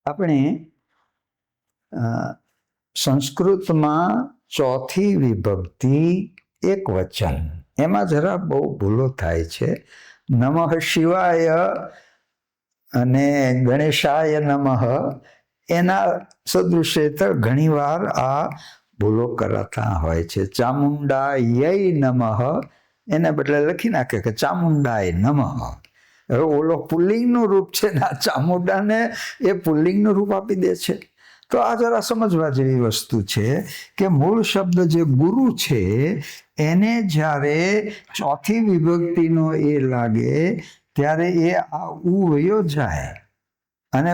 આપણે સંસ્કૃતમાં ચોથી વિભક્તિ એક વચન એમાં જરા બહુ ભૂલો થાય છે. નમઃ શિવાય અને ગણેશાય નમઃ એના સદૃશ્ય ઘણીવાર આ ભૂલો કરાતા હોય છે. ચામુંડાય નમઃ એને બદલે લખી નાખે કે ચામુંડાય નમઃ. હવે ઓલો પુલ્લિંગનું રૂપ છે ને આ ચામુંડાને એ પુલ્લિંગનું રૂપ આપી દે છે. તો આ જરા સમજવા જેવી વસ્તુ છે કે મૂળ શબ્દ જે ગુરુ છે એને જ્યારે ચોથી વિભક્તિનો એ લાગે ત્યારે એ આ ઉ વયો જાય અને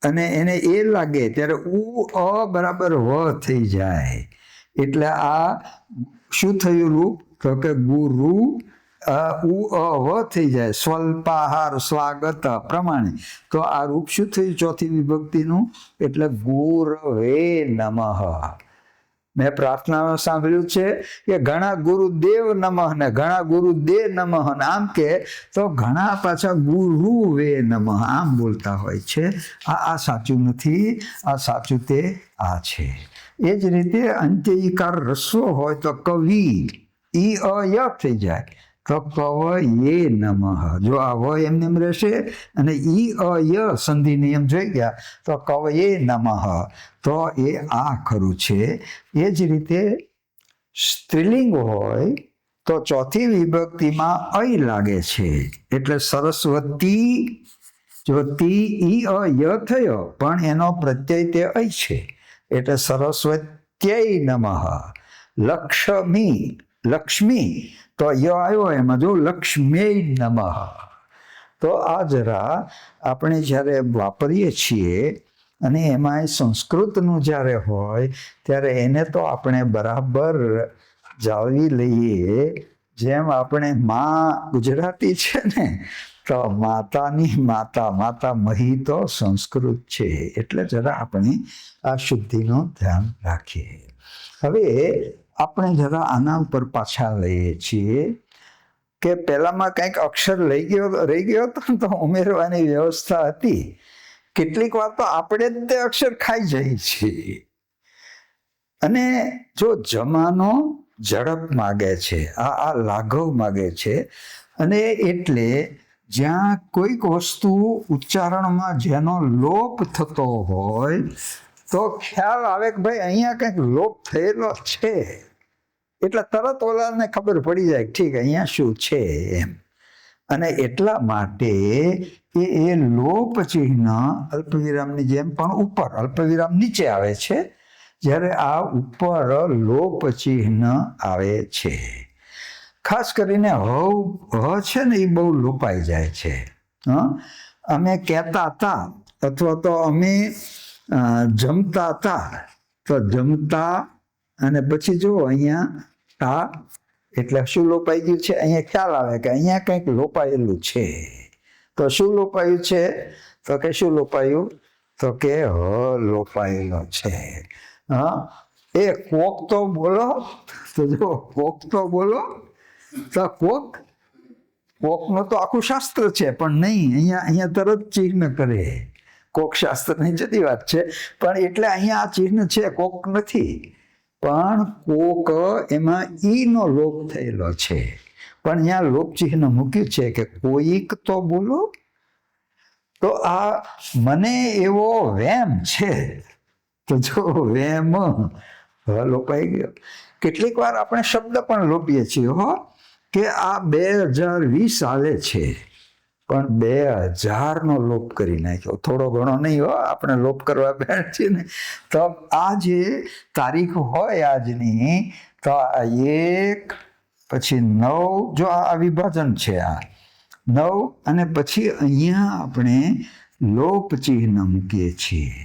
અને એને એ લાગે ત્યારે ઉ અ બરાબર વ થઈ જાય. એટલે આ શું થયું રૂપ? તો કે ગુરુ ઉ અ વ થઈ જાય. સ્વલ્પાહાર સ્વાગત પ્રમાણે તો આ રૂપ શું થયું ચોથી વિભક્તિનું? એટલે ગુરવે નમઃ. મેં પ્રાર્થનામાં સાંભળ્યું છે કે ઘણા ગુરુદેવ નમઃ ને ઘણા ગુરુદેવ નમઃ ને આમ કે તો ઘણા પાછા ગુરુવે નમઃ આમ બોલતા હોય છે. આ સાચું નથી. આ સાચું તે આ છે. એ જ રીતે અંત્ય ઈકાર રસ્વ હોય તો કવિ ઈ અ ય થઈ જાય તો કવયે નમઃ. જો આ વ એમને એમ રહેશે અને ઈ અ ય સંધિ નિયમ જોઈ ગયા તો કવયે નમઃ. તો એ આ ખરું છે. એ જ રીતે સ્ત્રીલિંગ હોય તો ચોથી વિભક્તિમાં અય લાગે છે એટલે સરસ્વતી. જો તી ઈ અ ય થયો પણ એનો પ્રત્યય તે અય છે એટલે સરસ્વત્યય નમઃ. લક્ષ્મી તો ય આવ્યો એમાં જો લક્ષ્મી નમઃ. તો આ જરા આપણે જ્યારે વાપરીએ છીએ અને એમાં સંસ્કૃતનું જ્યારે હોય ત્યારે એને તો આપણે બરાબર જાળવી લઈએ. જેમ આપણે માં ગુજરાતી છે ને તો માતાની માતા મહી તો સંસ્કૃત છે. એટલે જરા આપણે આ શુદ્ધિનું ધ્યાન રાખીએ. હવે આપણે જરા આના ઉપર પાછા લઈએ છીએ કે પહેલામાં કંઈક અક્ષર રહી ગયો હતો તો ઉમેરવાની વ્યવસ્થા હતી. કેટલીક વાર તો આપણે જ તે અક્ષર ખાઈ જઈએ છીએ. અને જો જમાનો ઝડપ માગે છે, આ લાઘવ માગે છે. અને એટલે જ્યાં કોઈક વસ્તુ ઉચ્ચારણમાં જેનો લોપ થતો હોય તો ખ્યાલ આવે કે ભાઈ અહીંયા કંઈક લોપ થયેલો છે. એટલે તરત ઓલાને ખબર પડી જાય ઠીક અહીંયા શું છે એમ. અને એટલા માટે એ લોપ ચિહ્ન અલ્પવિરામની જેમ પણ ઉપર અલ્પવિરામ નીચે આવે છે જ્યારે આ ઉપર લોપ ચિહ્ન આવે છે. ખાસ કરીને હ છે ને એ બહુ લોપાઈ જાય છે. અમે કહેતા હતા અથવા તો અમે જમતા હતા તો જમતા અને પછી જો અહીંયા આ એટલે શું લોપાઈ ગયું છે? અહીંયા ખ્યાલ આવે કે અહીંયા કંઈક લોપાયેલું છે. તો શું લોપાયું છે? તો કે શું લોપાયું? તો કે હ લોપાયેલો છે. એ કોક તો બોલો. તો જો કોક તો બોલો. તો કોકનું તો આખું શાસ્ત્ર છે પણ નહીં અહીંયા તરત ચિહ્ન કરે. કોક શાસ્ત્રની જુદી વાત છે પણ એટલે અહીંયા આ ચિહ્ન છે, કોક નથી. પણ કોક એમાં ઈનો લોપ થયેલો છે. પણ અહીંયા લોપ ચિહ્ન મૂક્યું છે કે કોઈક તો બોલો. તો આ મને એવો વેમ છે. તો જો વેમ લોપાઈ ગયો. કેટલીક વાર આપણે શબ્દ પણ લોપીએ છીએ કે આ 2020 આવે છે પણ 2000નો લોપ કરી નાખ્યો. થોડો ઘણો નહીં આપણે લોપ કરવા બેઠ છીએ ને. તો આ જે તારીખ હોય આજની તો 1 પછી 9 જો આ વિભાજન છે આ 9 અને પછી અહીંયા આપણે લોપ ચિહ્ન મૂકીએ છીએ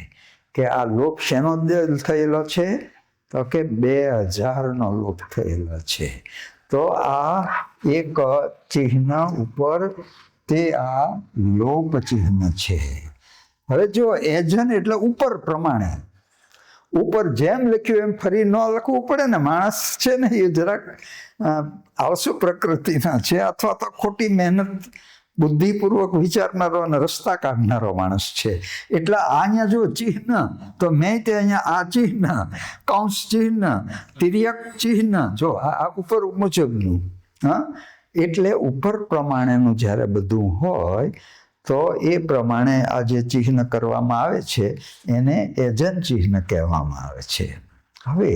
કે આ લોપ શેનો થયેલો છે? તો કે 2000નો લોપ થયેલો છે. તો આ એક ચિહ્ન ઉપર તે આ લોપ ચિહ્ન છે. હવે જો એજન એટલે ઉપર પ્રમાણે ઉપર જેમ લખ્યું એમ ફરી ન લખવું પડે ને. માણસ છે ને એ જરાક આળસુ પ્રકૃતિના છે અથવા તો ખોટી મહેનત બુદ્ધિપૂર્વક વિચારનારો અને રસ્તા કાઢનારો માણસ છે. એટલે અહીંયા જો ચિહ્ન, તો મેં તે અહીંયા આ ચિહ્ન, કૌંસ ચિહ્ન, તિર્યક ચિહ્ન, જો આ ઉપર મુજબનું. હા, એટલે ઉપર પ્રમાણેનું જ્યારે બધું હોય તો એ પ્રમાણે આ જે ચિહ્ન કરવામાં આવે છે એને એજન્ટ ચિહ્ન કહેવામાં આવે છે. હવે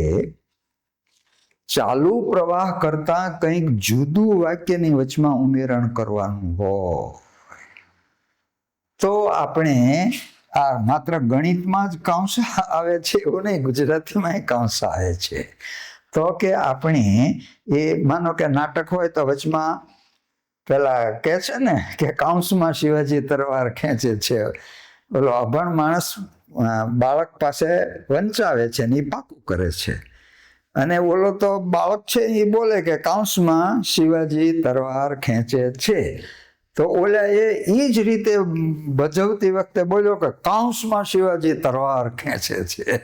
ચાલુ પ્રવાહ કરતા કંઈક જુદું વાક્યની વચમાં ઉમેરણ કરવાનું હોય તો આપણે આ માત્ર ગણિતમાં જ કૌંસ આવે છે એવું નહીં, ગુજરાતીમાં કૌંસ આવે છે. તો કે આપણે એ માનો કે નાટક હોય તો વચમાં પેલા કે છે ને કે કૌંસમાં શિવાજી તલવાર ખેંચે છે. ઓલો અભણ માણસ બાળક પાસે વંચાવે છે ને એ પાકું કરે છે, અને ઓલો તો બાળક છે એ બોલે કે કૌંસમાં શિવાજી તલવાર ખેંચે છે. તો ઓલા એ જ રીતે ભજવતી વખતે બોલ્યો કે કૌંસમાં શિવાજી તલવાર ખેંચે છે.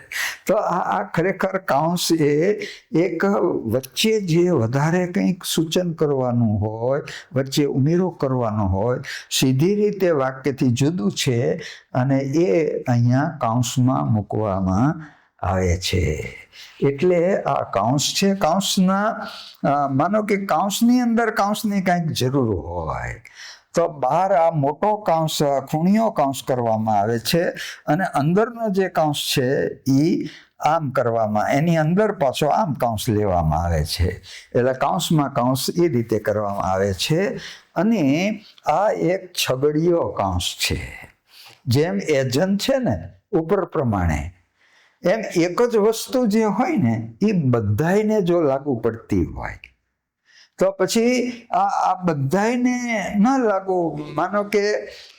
તો આ ખરેખર કૌંસ એ એક વચ્ચે જે વધારે કંઈક સૂચન કરવાનું હોય, વચ્ચે ઉમેરો કરવાનો હોય, સીધી રીતે વાક્યથી જુદું છે, અને એ અહીંયા કૌંસમાં મૂકવામાં આવે છે. એટલે આ કૌંસ છે. કૌંસના માનો કે કૌંસની અંદર કૌંસની કંઈક જરૂર હોય તો બહાર આ મોટો કૌંસ ખૂણિયો કૌંસ કરવામાં આવે છે, અને અંદરનો જે કૌંસ છે એ આમ કરવામાં, એની અંદર પાછો આમ કૌંસ લેવામાં આવે છે. એટલે કૌંસમાં કૌંસ એ રીતે કરવામાં આવે છે. અને આ એક છગડીયો કૌંસ છે. જેમ એજન્ટ છે ને ઉપર પ્રમાણે, એમ એક જ વસ્તુ જે હોય ને એ બધાને જો લાગુ પડતી હોય તો પછી આ બધાને ન લાગુ. માનો કે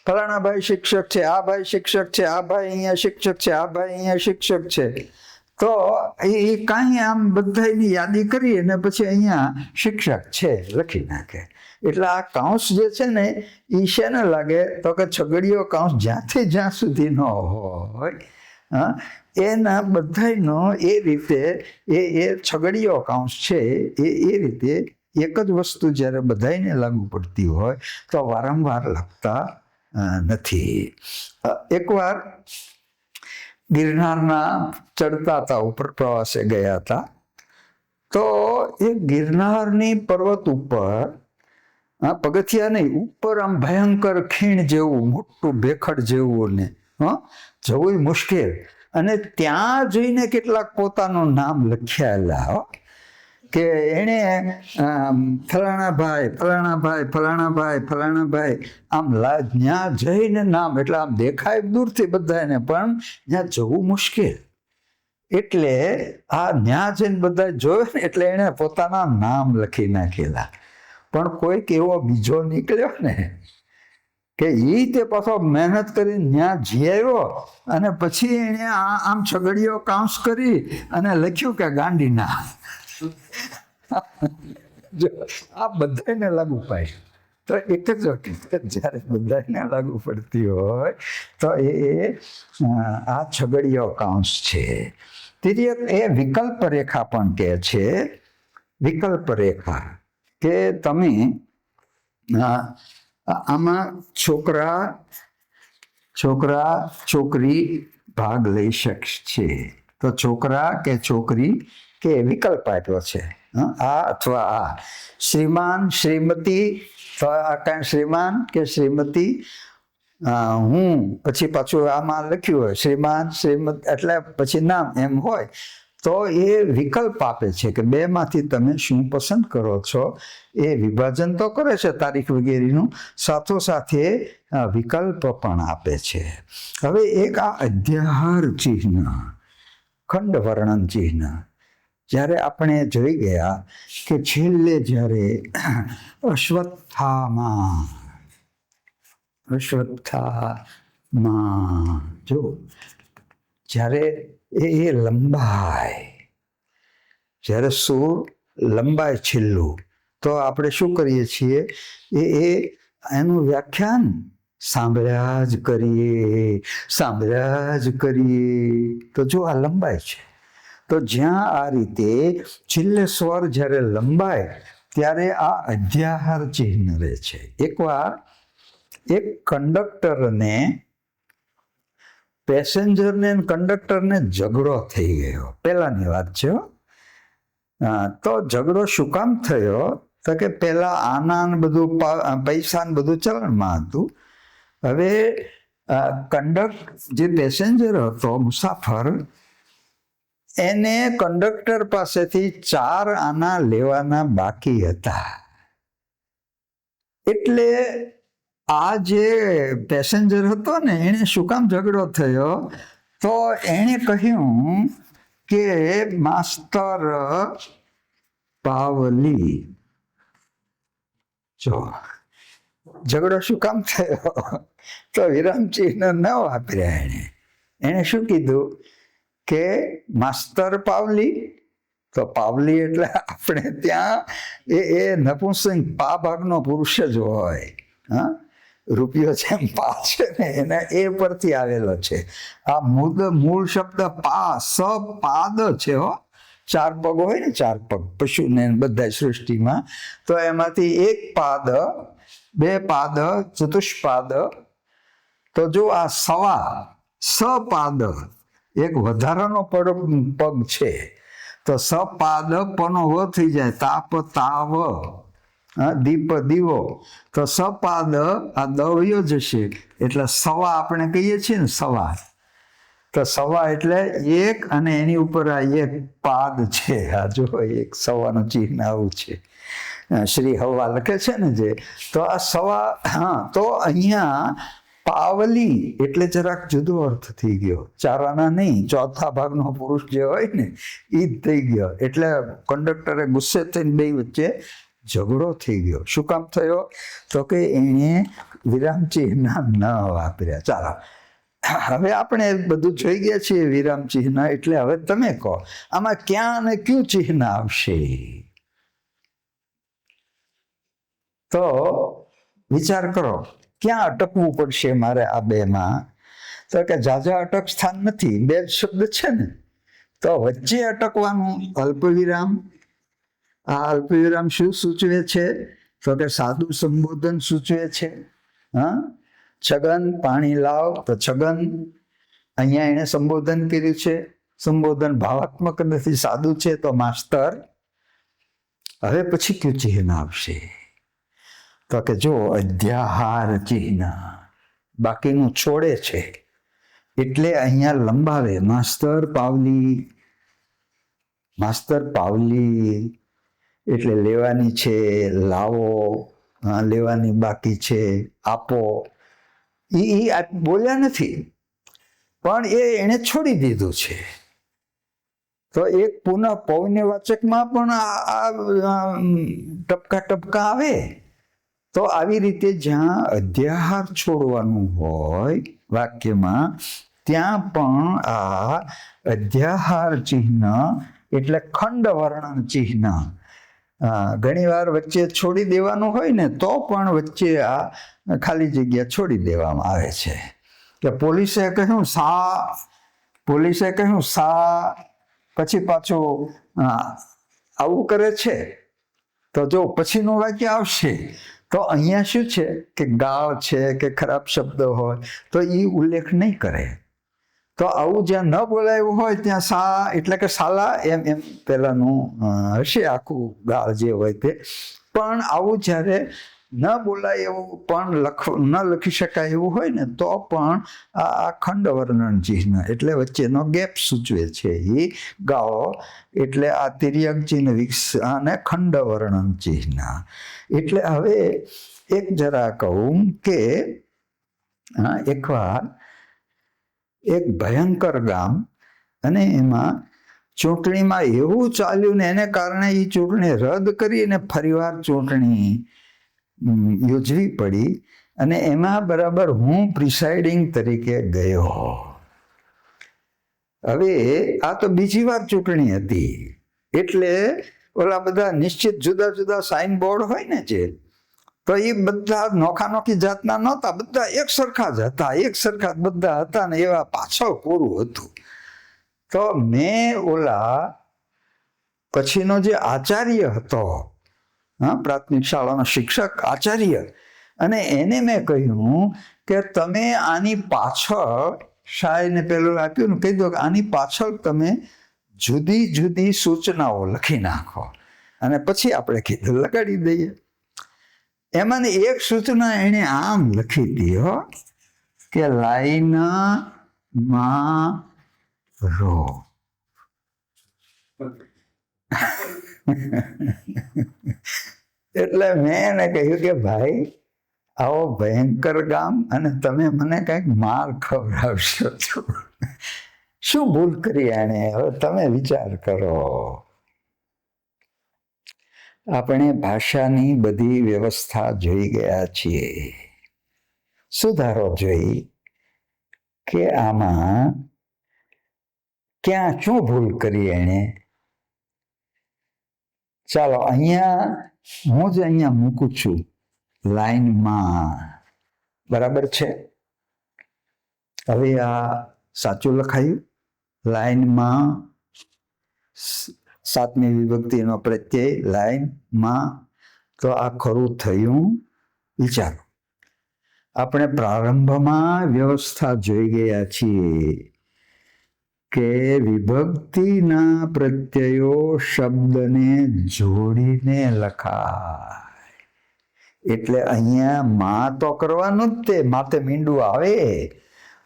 ફલાણા ભાઈ શિક્ષક છે, આ ભાઈ શિક્ષક છે, આ ભાઈ અહીંયા શિક્ષક છે, આ ભાઈ અહીંયા શિક્ષક છે, તો એ કાંઈ આમ બધાની યાદી કરી અને પછી અહીંયા શિક્ષક છે લખી નાખે. એટલે આ કૌંસ જે છે ને એ શેને લાગે તો કે છગડીયો કૌંસ જ્યાંથી જ્યાં સુધી ન હોય, હા, એના બધાનો એ રીતે એ છગડીયો કૌંસ છે એ રીતે એક જ વસ્તુ જ્યારે બધાને લાગુ પડતી હોય તો વારંવાર લખતા નથી. એકવાર ગિરનારના ચડતા હતા, ઉપર પ્રવાસે ગયા હતા, તો એ ગિરનારની પર્વત ઉપર પગથિયા નહીં, ઉપર આમ ભયંકર ખીણ જેવું મોટું ભેખડ જેવું ને જવું મુશ્કેલ, અને ત્યાં જઈને કેટલાક પોતાનું નામ લખ્યાયેલા કે એણે ફલાણા ભાઈ ફલાણા ભાઈ ફલાણા ભાઈ ફલાણા ભાઈ આમ ત્યાં જઈને નામ, એટલે આમ દેખાય દૂરથી બધાને પણ ત્યાં જવું મુશ્કેલ, એટલે આ ત્યાં જઈને બધા જોયું ને એટલે એણે પોતાના નામ લખી નાખેલા. પણ કોઈક એવો બીજો નીકળ્યો ને કે એ તે પાછો મહેનત કરીને ત્યાં જીવ્યો, અને પછી એણે આમ છગડીયો કૌંસ કરી અને લખ્યું કે ગાંડીના. જો આ બધાને લાગુ પાય તો એક જ હકીકત જ્યારે બધાને લાગુ પડતી હોય તો એ આ છગડીયો કૌંસ છે. તિર્યક એ વિકલ્પ રેખા પણ કહે છે. વિકલ્પ રેખા કે તમે આમાં છોકરા છોકરી ભાગ લઈ શકશે, તો છોકરા કે છોકરી કે વિકલ્પ આપ્યો છે, આ અથવા આ. શ્રીમાન શ્રીમતી, તો આ કાંઈ શ્રીમાન કે શ્રીમતી, હું પછી પાછું આમાં લખ્યું હોય શ્રીમાન શ્રીમતી, એટલે પછી નામ એમ હોય તો એ વિકલ્પ આપે છે કે બેમાંથી તમે શું પસંદ કરો છો. એ વિભાજન તો કરે છે તારીખ વગેરેનું, સાથોસાથે વિકલ્પ પણ આપે છે. હવે એક આ અધ્યાહાર ચિહ્ન, ખંડ વર્ણન ચિહ્ન, જ્યારે આપણે જોઈ ગયા કે છેલ્લે જ્યારે અશ્વત્થામાં જો જ્યારે એ લંબાય, જ્યારે સૂર લંબાય છેલ્લું, તો આપણે શું કરીએ છીએ એનું વ્યાખ્યાન સાંભળ્યા જ કરીએ. તો જો આ લંબાય છે, તો જ્યાં આ રીતે છેલ્લે સ્વર જ્યારે લંબાય ત્યારે આ અધ્યાહાર ચિહ્ન રહે છે. એકવાર એક કંડક્ટરને પેસેન્જરને કંડક્ટરને ઝઘડો થઈ ગયો. પહેલાની વાત છે. તો ઝઘડો શું કામ થયો? તો કે પેલા આના ને બધું પૈસા ને બધું ચલણમાં હતું. હવે જે પેસેન્જર હતો, મુસાફર, એને કંડક્ટર પાસેથી 4 આના લેવાના બાકી હતા. એટલે આ જે પેસેન્જર હતો ને, એને શું કામ ઝઘડો થયો? તો એણે કહ્યું કે માસ્તર પાવલી. જો ઝઘડો શું કામ થયો? તો વિરામચિહ્ન ન વાપર્યા. એણે શું કીધું કે માસ્તર પાવલી. તો પાવલી એટલે આપણે ત્યાં એ નપુંસક પા ભાગનો પુરુષ જ હોય. હા, રૂપિયો જેમ પા છે ને, એના એ પરથી આવેલો છે. આ મૂળ શબ્દ પા, સપાદ છે. 4 પગ હોય ને, 4 પગ પશુને બધા સૃષ્ટિમાં, તો એમાંથી 1 પાદ, 2 પાદ, ચતુષ્પાદ. તો જો આ સપાદ એક વધારાનો પગ છે. તો સપાદ પનો વ થઈ જાય, તાપ તાવ, દીપ દીવો. તો સપાદ આ દવ્યો જશે એટલે સવા આપણે કહીએ છીએ ને, સવા. તો સવા એટલે 1 અને એની ઉપર આ 1 પાદ છે. આ જો એક સવાનું ચિહ્ન આવું છે. શ્રી હવા લખે છે ને જે. તો આ સવા. હા, તો અહીંયા પાવલી એટલે જરાક જુદો અર્થ થઈ ગયો. 4 આના નહીં, ચોથા ભાગનો પુરુષ જે હોય ને, એ જ થઈ ગયો. એટલે કંડક્ટરે ગુસ્સે થઈને બે વચ્ચે ઝઘડો થઈ ગયો. શું કામ થયો? તો કે એણે વિરામચિહ્ન ન વાપર્યા. ચાલો, હવે આપણે બધું જોઈ ગયા છીએ વિરામચિહ્ન. એટલે હવે તમે કહો, આમાં ક્યાં અને કયું ચિહ્ન આવશે? તો વિચાર કરો, ક્યાં અટકવું પડશે મારે આ બેમાં? તો કે ઝાઝા અટક સ્થાન નથી, 2 જ શબ્દ છે ને. તો વચ્ચે અટકવાનું અલ્પવિરામ. આ અલ્પવિરામ શું સૂચવે છે? તો કે સાદું સંબોધન સૂચવે છે. હા, છગન પાણી લાવ. તો છગન અહીંયા એને સંબોધન કર્યું છે. સંબોધન ભાવાત્મક નથી, સાદું છે. તો માસ્તર. હવે પછી કયું ચિહ્ન આવશે? તો કે જો અધ્યાહાર ચિહ્ન. બાકીનું છોડે છે એટલે અહીંયા લંબાવે. માસ્તર પાવલી. માસ્તર પાવલી એટલે લેવાની છે, લાવો. લેવાની બાકી છે, આપો. એ બોલ્યા નથી, પણ એને છોડી દીધું છે. તો એક પુનઃ પૌન્યવાચકમાં પણ આ ટપકા ટપકા આવે. તો આવી રીતે જ્યાં અધ્યાહાર છોડવાનું હોય વાક્યમાં, ત્યાં પણ આ અધ્યાહાર ચિહ્ન એટલે ખંડ વર્ણન ચિહ્ન. ઘણી વાર વચ્ચે છોડી દેવાનું હોય ને, તો પણ વચ્ચે આ ખાલી જગ્યા છોડી દેવામાં આવે છે. કે પોલીસે કહ્યું સા, પછી પાછું આવું કરે છે. તો જો પછીનું વાક્ય આવશે તો અહીંયા શું છે કે ગાળ છે કે ખરાબ શબ્દ હોય તો એ ઉલ્લેખ નહીં કરે. તો આવું જ્યાં ન બોલાયું હોય ત્યાં સા એટલે કે સાલા એમ પહેલાનું હશે આખું ગાળ જે હોય તે. પણ આવું જ્યારે ન બોલાય એવું પણ ન લખી શકાય એવું હોય ને, તો પણ આ ખંડ વર્ણન ચિહ્ન એટલે વચ્ચેનો ગેપ સૂચવે છે. એ ગાળો એટલે આ તિર્યક ચિહ્ન અને ખંડ વર્ણન ચિહ્ન. એટલે હવે એક જરા કહું કે એકવાર એક ભયંકર ગામ, અને એમાં ચૂંટણીમાં એવું ચાલ્યું ને એને કારણે એ ચૂંટણી રદ કરી અને ફરીવાર ચૂંટણી યોજવી પડી. અને એમાં બરાબર હું પ્રિસાઇડિંગ તરીકે ગયો. હવે આ તો બીજી વાર ચૂંટણી હતી. એટલે ઓલા બધા નિશ્ચિત જુદા જુદા સાઇન બોર્ડ હોય ને જે, તો એ બધા નોખી જાતના નહોતા, બધા એક સરખા જ હતા. એક સરખા બધા હતા ને એવા પાછળ પૂરું હતું. તો મેં ઓલા પછીનો જે આચાર્ય હતો, પ્રાથમિક શાળાનો શિક્ષક આચાર્ય, અને એને મેં કહ્યું કે તમે આની પાછળ, શાયને પેલું આપ્યું ને, કહી દો કે આની પાછળ તમે જુદી જુદી સૂચનાઓ લખી નાખો અને પછી આપણે કીધું લગાડી દઈએ. એમાંની એક સૂચના એણે આમ લખી હતી કે લાઈનમાં રો. એટલે મેં એને કહ્યું કે ભાઈ આવો ભયંકર ગામ અને તમે મને કંઈક માર ખવડાવશો છો. શું ભૂલ કરી એણે? હવે તમે વિચાર કરો. આપણે ભાષાની બધી વ્યવસ્થા જોઈ ગયા છીએ, સુધારો જોઈ કે આમાં ક્યાં શું ભૂલ કરી એણે. ચાલો અહીંયા હું જ અહીંયા મૂકું છું લાઈનમાં, બરાબર છે. હવે આ સાચું લખાયું લાઈનમાં, સાતમી વિભક્તિનો પ્રત્યય લાઈનમાં. તો આ ખરું થયું? વિચારો. આપણે પ્રારંભમાં વ્યવસ્થા જોઈ ગયા છીએ કે વિભક્તિના પ્રત્યયો શબ્દને જોડીને લખાય. એટલે અહીંયા માં તો કરવાનું જ, તે માથે મીંડું આવે,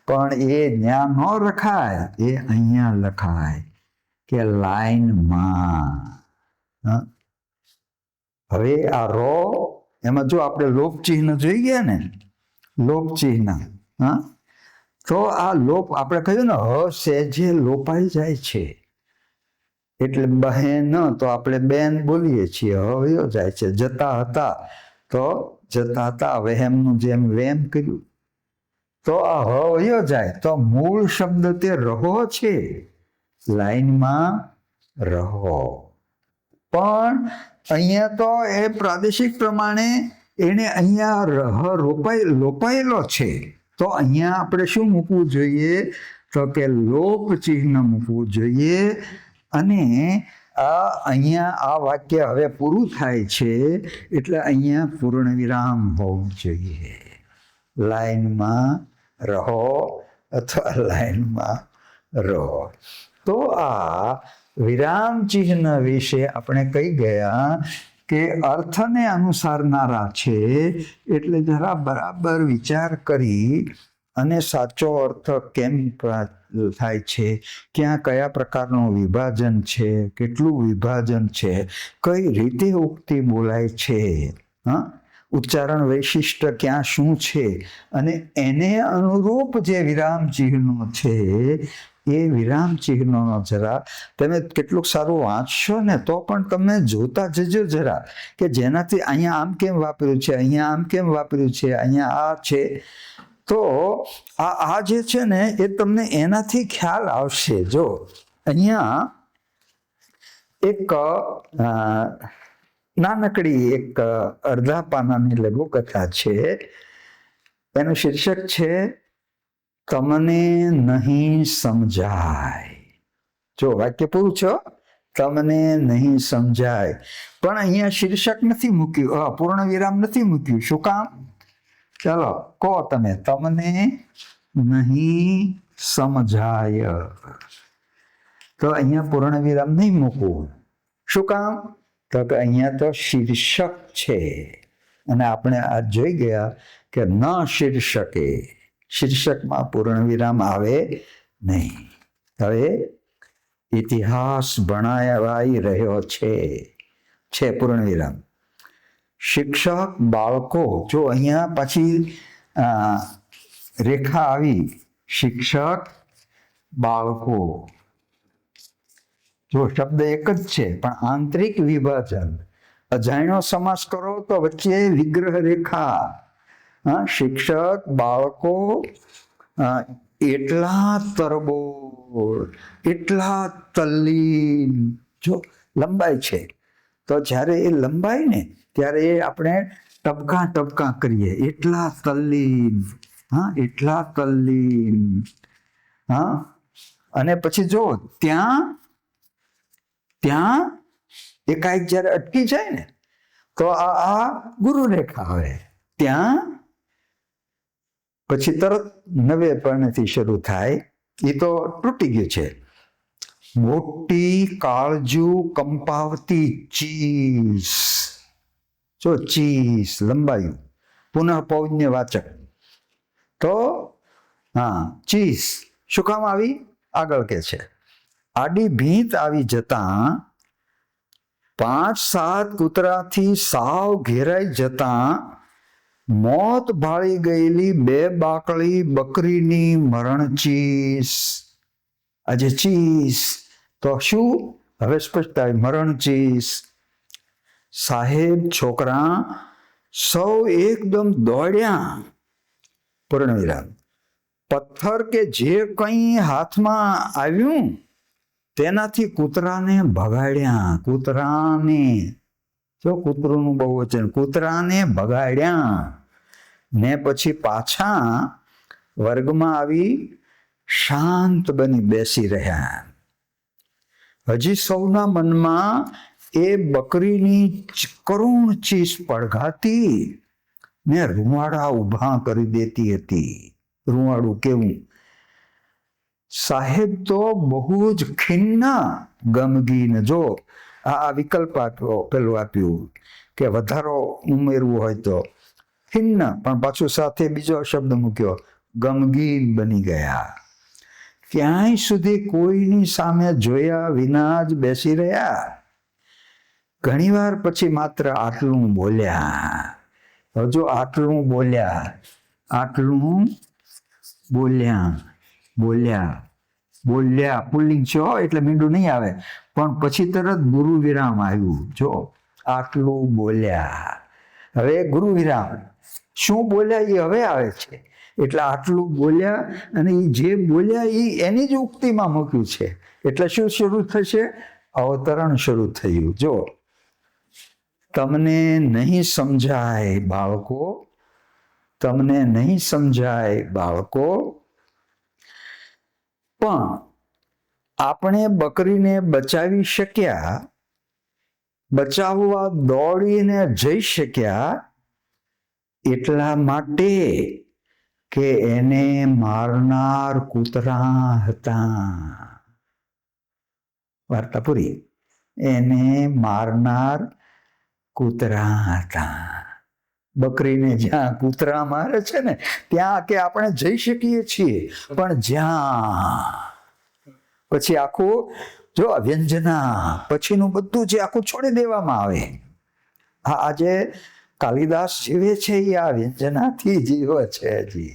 પણ એ ન્યા ન રખાય, એ અહીંયા લખાય કે લાઈનમાં. હવે આ રો, એમાં જો આપણે લોપ ચિહ્ન જોઈ ગયા ને, લોપ ચિહ્ન, તો આ લોપ આપણે કહ્યું ને, હ સહેજે લોપાઈ જાય છે. એટલે બહેન તો આપણે બેન બોલીએ છીએ, હવયો જાય છે. જતા હતા તો જતા હતા, વહેમનું જેમ વેમ કર્યું, તો આ હવયો જાય. તો મૂળ શબ્દ તે રહો છે, લાઈનમાં રહો. પણ અહીંયા તો એ પ્રાદેશિક પ્રમાણે એને અહીંયા રહ લોપાયેલો છે. તો અહીંયા આપણે શું મૂકવું જોઈએ? તો કે લોપ ચિહ્ન મૂકવું જોઈએ. અને આ અહીંયા આ વાક્ય હવે પૂરું થાય છે એટલે અહીંયા પૂર્ણ વિરામ હોવું જોઈએ. લાઈનમાં રહો અથવા લાઈનમાં રહો. તો આ વિરામ ચિહ્ન વિશે આપણે કહી ગયા કે અર્થને અનુસારનારા છે. એટલે જરા બરાબર વિચાર કરી અને સાચો અર્થ કેમ થાય છે, ક્યાં કયા પ્રકારનું વિભાજન છે, કેટલું વિભાજન છે, કઈ રીતે ઉક્તિ બોલાય છે, ઉચ્ચારણ વૈશિષ્ટ ક્યાં શું છે, અને એને અનુરૂપ જે વિરામ ચિહ્નો છે એ વિરામ ચિહ્નોનો જરા તમે કેટલુંક સારું વાંચશો ને તો પણ તમે જોતા જજો જરા, કે જેનાથી અહીંયા આમ કેમ વાપર્યું છે, અહીંયા આમ કેમ વાપર્યું છે, અહીંયા આ છે. તો આ જે છે ને એ તમને એનાથી ખ્યાલ આવશે. જો અહીંયા એક નાનકડી એક અડધા પાનાની લઘુકથા છે. એનું શીર્ષક છે તમને નહીં સમજાય. જો વાક્ય પૂરું છો, તમને નહીં સમજાય, પણ અહીંયા શીર્ષક નથી મૂક્યું, પૂર્ણ વિરામ નથી મૂક્યું. શું કામ? ચાલો કહો તમે. તમને નહીં સમજાય, તો અહીંયા પૂર્ણ વિરામ નહીં મૂકવું. શું કામ? તો કે અહીંયા તો શીર્ષક છે અને આપણે આ જોઈ ગયા કે ન શીર્ષકે, શીર્ષકમાં પૂર્ણ વિરામ આવે નહીં. હવે ઇતિહાસ ભણાવાઈ રહ્યો છે પૂર્ણ વિરામ. શિક્ષક બાળકો, જો અહીંયા પાછી રેખા આવી, શિક્ષક બાળકો. જો શબ્દ એક જ છે પણ આંતરિક વિભાજન. અજાણ્યો સમાસ કરો તો વચ્ચે વિગ્રહ રેખા. શિક્ષક બાળકો એટલા તરબોળ, એટલા તલ્લીન. જો લંબાઈ છે તો જ્યારે એ લંબાઈ ને ત્યારે એ આપણે ટપકા ટપકા કરીએ, એટલા તલ્લીન, એટલા તલ્લીન. અને પછી જો ત્યાં એકાએક જ્યારે અટકી જાય ને તો આ ગુરુ રેખા આવે. ત્યાં પછી તરત નવે પર્ણથી શરૂ થાય, એ તો તૂટી ગયું છે. મોટી કાળજુ કંપાવતી ચીસ, જો ચીસ લંબાયું, પુનઃ પૌન્ય વાચક. તો હા, ચીસ શું કામ આવી? આગળ કે છે, આડી ભીંત આવી જતા, 5-7 કૂતરાથી સાવ ઘેરાઈ જતા, મોત ભાળી ગયેલી 2 બાકળી બકરીની મરણ ચીસ. આજે ચીસ તો શું? હવે સ્પષ્ટ થાય, મરણ ચીસ. સાહેબ છોકરા સૌ એકદમ દોડ્યા. પૂર્ણવિરામ. પથ્થર કે જે કંઈ હાથમાં આવ્યું તેનાથી કૂતરાને ભગાડ્યા. કૂતરાને, જો કૂતરોનું બહુવચન, કૂતરાને ભગાડ્યા ને પછી પાછા વર્ગમાં આવી શાંત બની બેસી રહ્યા. હજી સૌના મનમાં એ બકરીની કરુણ ચીસ પડઘાતી ને રૂંવાડા ઊભા કરી દેતી હતી. રૂંવાડું કેવું? સાહેબ તો બહુ જ ખિન્ન ગમગીન. જો આ વિકલ્પ આપ્યો, પેલું આપ્યું કે વધારો ઉમેરવું હોય તો ખિન્ન, પણ પાછું સાથે બીજો શબ્દ મૂક્યો, ગમગીન બની ગયા. ક્યાંય સુધી કોઈની સામે જોયા વિના જ બેસી રહ્યા. ઘણીવાર પછી માત્ર આટલું બોલ્યા. હજુ આટલું બોલ્યા, આટલું બોલ્યા, બોલ્યા, બોલ્યા. પુલ્લિંગ છે એટલે મીંડું નહીં આવે, પણ પછી તરત ગુરુ વિરામ આવ્યું. જો આટલું બોલ્યા, હવે ગુરુ વિરામ. શું બોલ્યા એ હવે આવે છે. એટલે આટલું બોલ્યા, અને એ જે બોલ્યા એ એની જ ઉક્તિમાં મૂક્યું છે. એટલે શું શરૂ થશે? અવતરણ શરૂ થયું. જો તમને નહીં સમજાય બાળકો, તમને નહીં સમજાય બાળકો, પણ આપણે બકરીને બચાવી શક્યા, બચાવવા દોડીને જઈ શક્યા એટલા માટે કે એને મારનાર કૂતરા હતા. વાર્તા પૂરી. એને મારનાર કૂતરા હતા. બકરીને જ્યાં કૂતરા મારે છે ને ત્યાં કે આપણે જઈ શકીએ છીએ, પણ જ્યાં પછી આખું જો વ્યંજના પછીનું બધું જે આખું છોડી દેવામાં આવે. હા, આજે કાલિદાસ જીવે છે એ આ વ્યંજનાથી જીવે છે હજી.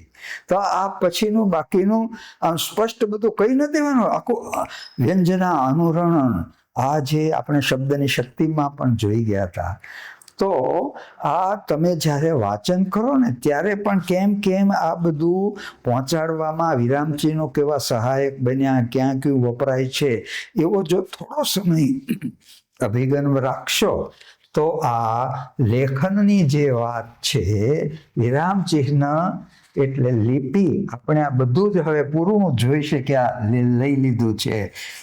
તો આ પછીનું બાકીનું આમ સ્પષ્ટ બધું કહી ન દેવાનું. આખું વ્યંજના અનુરણ આ જે આપણે શબ્દની શક્તિમાં પણ જોઈ ગયા હતા. તો આ તમે જ્યારે વાચન કરો ને ત્યારે પણ કેમ કેમ આ બધું પહોંચાડવામાં વિરામચિહ્નો કેવા સહાયક બન્યા, ક્યાં ક્યું વપરાય છે, એવો જો થોડો સમય અભિગમ રાખશો તો આ લેખનની જે વાત છે, વિરામચિહ્ન એટલે લિપિ, આપણે આ બધું જ હવે પૂરું જોઈ શક્યા, લઈ લીધું છે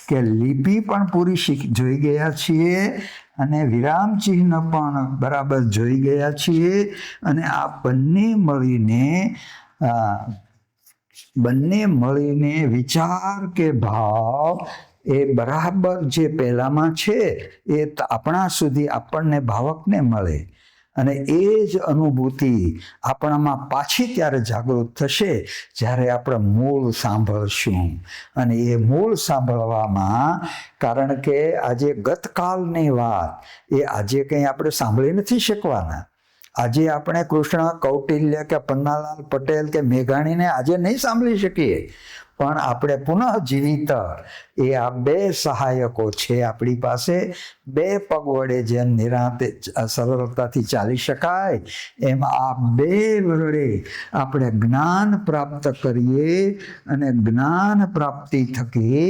કે લિપિ પણ પૂરી જોઈ ગયા છીએ અને વિરામચિહ્ન પણ બરાબર જોઈ ગયા છીએ. અને આ બંને મળીને વિચાર કે ભાવ એ બરાબર જે પહેલામાં છે એ આપણા સુધી આપણને ભાવકને મળે, અને એ જ અનુભૂતિ આપણામાં પાછી ત્યારે જાગૃત થશે જ્યારે આપણે મૂળ સાંભળશું. અને એ મૂળ સાંભળવામાં, કારણ કે આજે ગતકાલની વાત એ આજે કંઈ આપણે સાંભળી નથી શકવાના. આજે આપણે કૃષ્ણ, કૌટિલ્ય કે પન્નાલાલ પટેલ કે મેઘાણીને આજે નહીં સાંભળી શકીએ, પણ આપણે પુનઃ જીવિત એ આ 2 સહાયકો છે આપણી પાસે. 2 પગ વડે જેમ નિરાંતે સરળતાથી ચાલી શકાય, એમ આ 2 વડે આપણે જ્ઞાન પ્રાપ્ત કરીએ, અને જ્ઞાન પ્રાપ્તિ થકી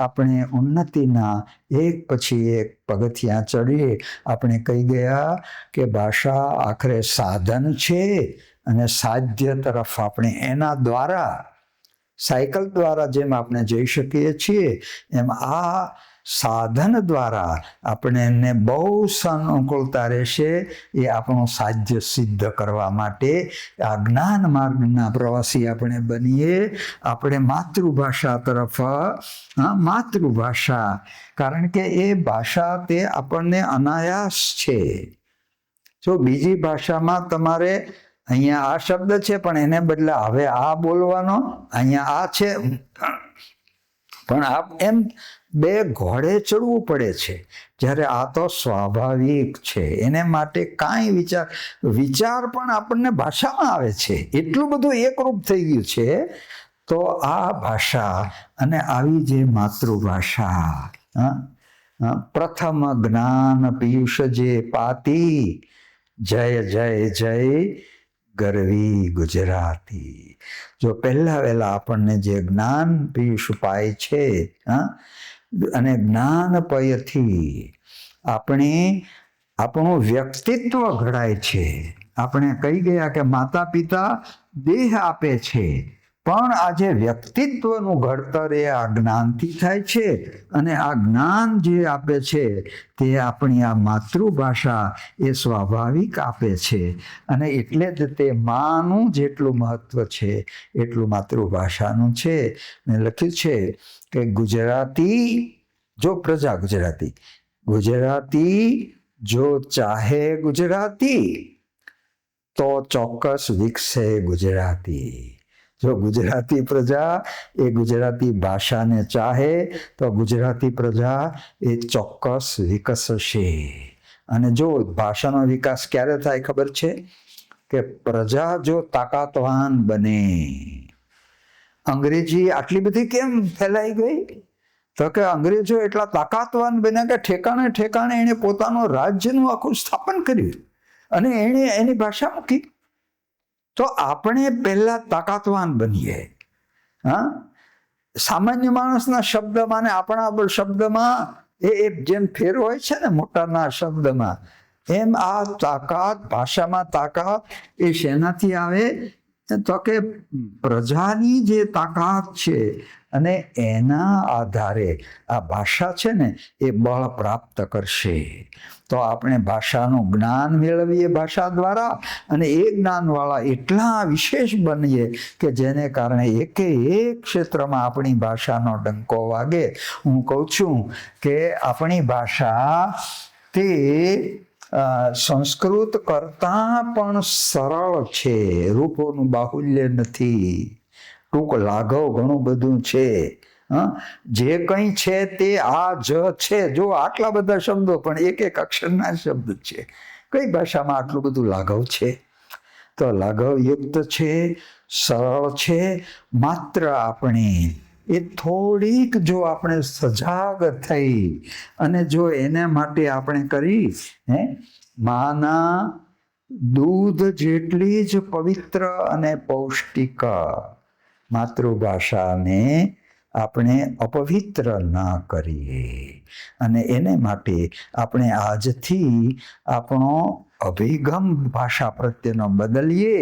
આપણે ઉન્નતિના એક પછી એક પગથિયાં ચડીએ. આપણે કહી ગયા કે ભાષા આખરે સાધન છે, અને સાધ્ય તરફ આપણે એના દ્વારા, સાયકલ દ્વારા જેમ આપણે જઈ શકીએ છીએ, એમ આ સાધન દ્વારા આપણને બહુ સાનુકૂળતા રહેશે એ આપણું સાધ્ય સિદ્ધ કરવા માટે આ જ્ઞાન માર્ગના પ્રવાસી આપણે બનીએ. આપણે માતૃભાષા તરફ માતૃભાષા, કારણ કે એ ભાષા તે આપણને અનાયાસ છે. જો બીજી ભાષામાં તમારે અહીંયા આ શબ્દ છે પણ એને બદલે હવે આ બોલવાનો, અહીંયા આ છે પણ આ એમ બે ઘોડે ચડવું પડે છે, જ્યારે આ તો સ્વાભાવિક છે. એને માટે કાંઈ વિચાર પણ આપણને ભાષામાં આવે છે, એટલું બધું એકરૂપ થઈ ગયું છે. તો આ ભાષા અને આવી જે માતૃભાષા, પ્રથમ જ્ઞાન પિયુષ જે પાતી, જય જય જય ગરવી ગુજરાતી. જો પહેલા વહેલા આપણને જે જ્ઞાન પિયુષ પાય છે, અને જ્ઞાન પયથી આપણું વ્યક્તિત્વ ઘડાય છે. આપણે કહી ગયા કે માતા પિતા દેહ આપે છે, પણ આ જે વ્યક્તિત્વનું ઘડતર એ આ જ્ઞાનથી થાય છે. અને આ જ્ઞાન જે આપે છે તે આપણી આ માતૃભાષા એ સ્વાભાવિક આપે છે. અને એટલે જ તે માનું જેટલું મહત્વ છે એટલું માતૃભાષાનું છે. ને લખ્યું છે કે ગુજરાતી જો પ્રજા ગુજરાતી જો ચાહે ગુજરાતી તો ચોક્કસ વિકસે ગુજરાતી. જો ગુજરાતી પ્રજા એ ગુજરાતી ભાષાને ચાહે તો ગુજરાતી પ્રજા એ ચોક્કસ વિકસશે. અને જો ભાષાનો વિકાસ ક્યારે થાય ખબર છે? કે પ્રજા જો તાકાતવાન બને. અંગ્રેજી આટલી બધી કેમ ફેલાઈ ગઈ? તો કે અંગ્રેજો એટલા તાકાતવાન બન્યા કે ઠેકાણે ઠેકાણે એને પોતાનું રાજ્યનું આખું સ્થાપન કર્યું અને એને એની ભાષા મૂકી. તો આપણે પહેલા તાકાતવાન બનીએ. સામાન્ય માણસના શબ્દમાં ને આપણા શબ્દમાં એ જેમ ફેર હોય છે ને મોટાના શબ્દમાં, એમ આ તાકાત, ભાષામાં તાકાત એ શેનાથી આવે? તો કે પ્રજાની જે તાકાત છે અને એના આધારે આ ભાષા છે ને એ બળ પ્રાપ્ત કરશે. તો આપણે ભાષાનું જ્ઞાન મેળવીએ ભાષા દ્વારા, અને એ જ્ઞાનવાળા એટલા વિશેષ બનીએ કે જેને કારણે એકે એક ક્ષેત્રમાં આપણી ભાષાનો ડંકો વાગે. હું કહું છું કે આપણી ભાષા તે સંસ્કૃત કરતાં પણ સરળ છે. રૂપોનું બાહુલ્ય નથી, ટૂંક લાઘવ ઘણું બધું છે. જે કંઈ છે તે આ જ છે. જો આટલા બધા શબ્દો પણ એક એક અક્ષરના શબ્દ છે. કઈ ભાષામાં આટલું બધું લાઘવ છે? તો લાઘવ યુક્ત છે, સરળ છે. માત્ર આપણે એ થોડીક જો આપણે સજાગ થઈ અને જો એને માટે આપણે કરી માના દૂધ જેટલી જ પવિત્ર અને પૌષ્ટિક માતૃભાષાને આપણે અપવિત્ર ના કરીએ. અને એને માટે આપણે આજથી આપણો અભિગમ ભાષા પ્રત્યેનો બદલીએ.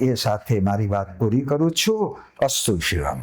એ સાથે મારી વાત પૂરી કરું છું. અસ્તુ શિવમ.